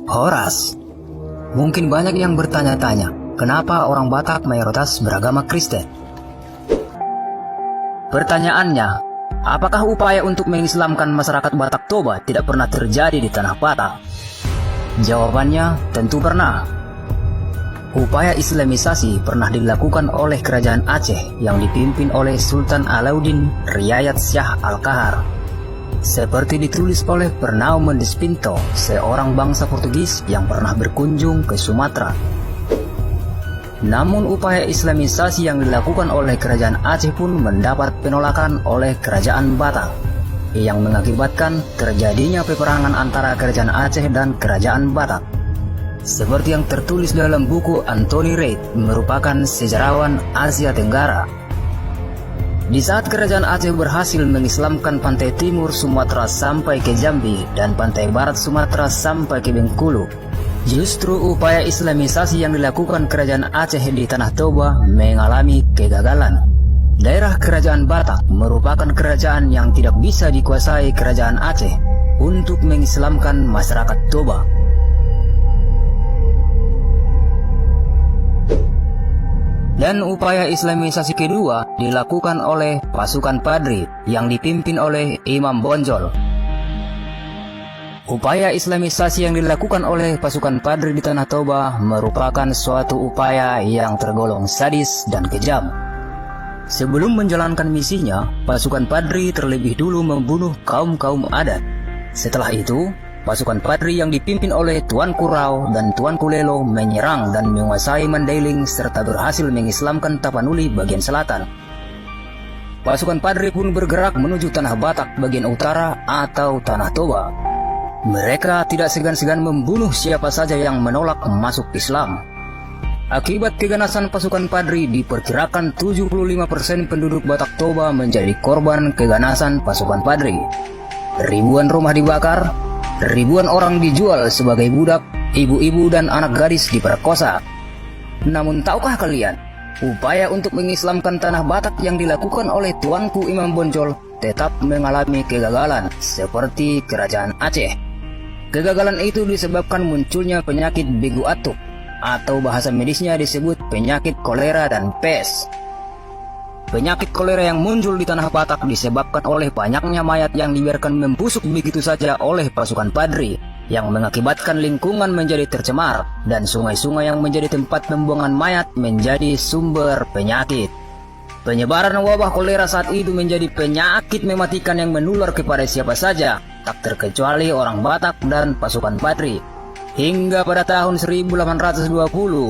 Horas. Mungkin banyak yang bertanya-tanya, kenapa orang Batak mayoritas beragama Kristen? Pertanyaannya, apakah upaya untuk mengislamkan masyarakat Batak Toba tidak pernah terjadi di tanah Batak? Jawabannya tentu pernah. Upaya Islamisasi pernah dilakukan oleh kerajaan Aceh yang dipimpin oleh Sultan Alauddin Riayat Shah Al-Kahar. Seperti ditulis oleh Pernau Mendes Pinto, seorang bangsa Portugis yang pernah berkunjung ke Sumatera. Namun upaya Islamisasi yang dilakukan oleh kerajaan Aceh pun mendapat penolakan oleh kerajaan Batak, yang mengakibatkan terjadinya peperangan antara kerajaan Aceh dan kerajaan Batak. Seperti yang tertulis dalam buku Anthony Reid, merupakan sejarawan Asia Tenggara. Di saat kerajaan Aceh berhasil mengislamkan pantai timur Sumatera sampai ke Jambi dan pantai barat Sumatera sampai ke Bengkulu, justru upaya Islamisasi yang dilakukan kerajaan Aceh di Tanah Toba mengalami kegagalan. Daerah kerajaan Batak merupakan kerajaan yang tidak bisa dikuasai kerajaan Aceh untuk mengislamkan masyarakat Toba. Dan upaya Islamisasi kedua dilakukan oleh pasukan Padri yang dipimpin oleh Imam Bonjol. Upaya Islamisasi yang dilakukan oleh pasukan Padri di Tanah Toba merupakan suatu upaya yang tergolong sadis dan kejam. Sebelum menjalankan misinya, pasukan Padri terlebih dulu membunuh kaum-kaum adat. Setelah itu, pasukan Padri yang dipimpin oleh Tuanku Rao dan Tuanku Lelo menyerang dan menguasai Mandailing serta berhasil mengislamkan Tapanuli bagian selatan. Pasukan Padri pun bergerak menuju Tanah Batak bagian utara atau Tanah Toba. Mereka tidak segan-segan membunuh siapa saja yang menolak masuk Islam. Akibat keganasan pasukan Padri, diperkirakan 75% penduduk Batak Toba menjadi korban keganasan pasukan Padri. Ribuan rumah dibakar, ribuan orang dijual sebagai budak, ibu-ibu dan anak gadis diperkosa. Namun tahukah kalian, upaya untuk mengislamkan Tanah Batak yang dilakukan oleh Tuanku Imam Bonjol tetap mengalami kegagalan seperti kerajaan Aceh. Kegagalan itu disebabkan munculnya penyakit Begu Atuk, atau bahasa medisnya disebut penyakit kolera dan pes. Penyakit kolera yang muncul di Tanah Batak disebabkan oleh banyaknya mayat yang dibiarkan membusuk begitu saja oleh pasukan Padri, yang mengakibatkan lingkungan menjadi tercemar dan sungai-sungai yang menjadi tempat pembuangan mayat menjadi sumber penyakit. Penyebaran wabah kolera saat itu menjadi penyakit mematikan yang menular kepada siapa saja, tak terkecuali orang Batak dan pasukan Padri. Hingga pada tahun 1820,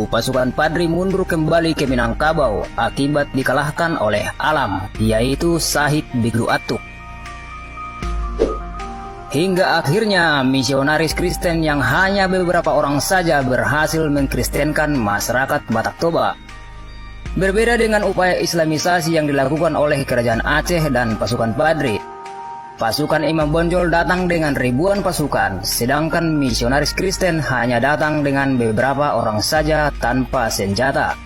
pasukan Padri mundur kembali ke Minangkabau akibat dikalahkan oleh Alam, yaitu Sahid Begu Atuk. Hingga akhirnya misionaris Kristen yang hanya beberapa orang saja berhasil mengkristenkan masyarakat Batak Toba. Berbeda dengan upaya Islamisasi yang dilakukan oleh kerajaan Aceh dan pasukan Padri, pasukan Imam Bonjol datang dengan ribuan pasukan, sedangkan misionaris Kristen hanya datang dengan beberapa orang saja tanpa senjata.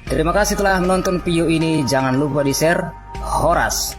Terima kasih telah menonton video ini, jangan lupa di-share. Horas.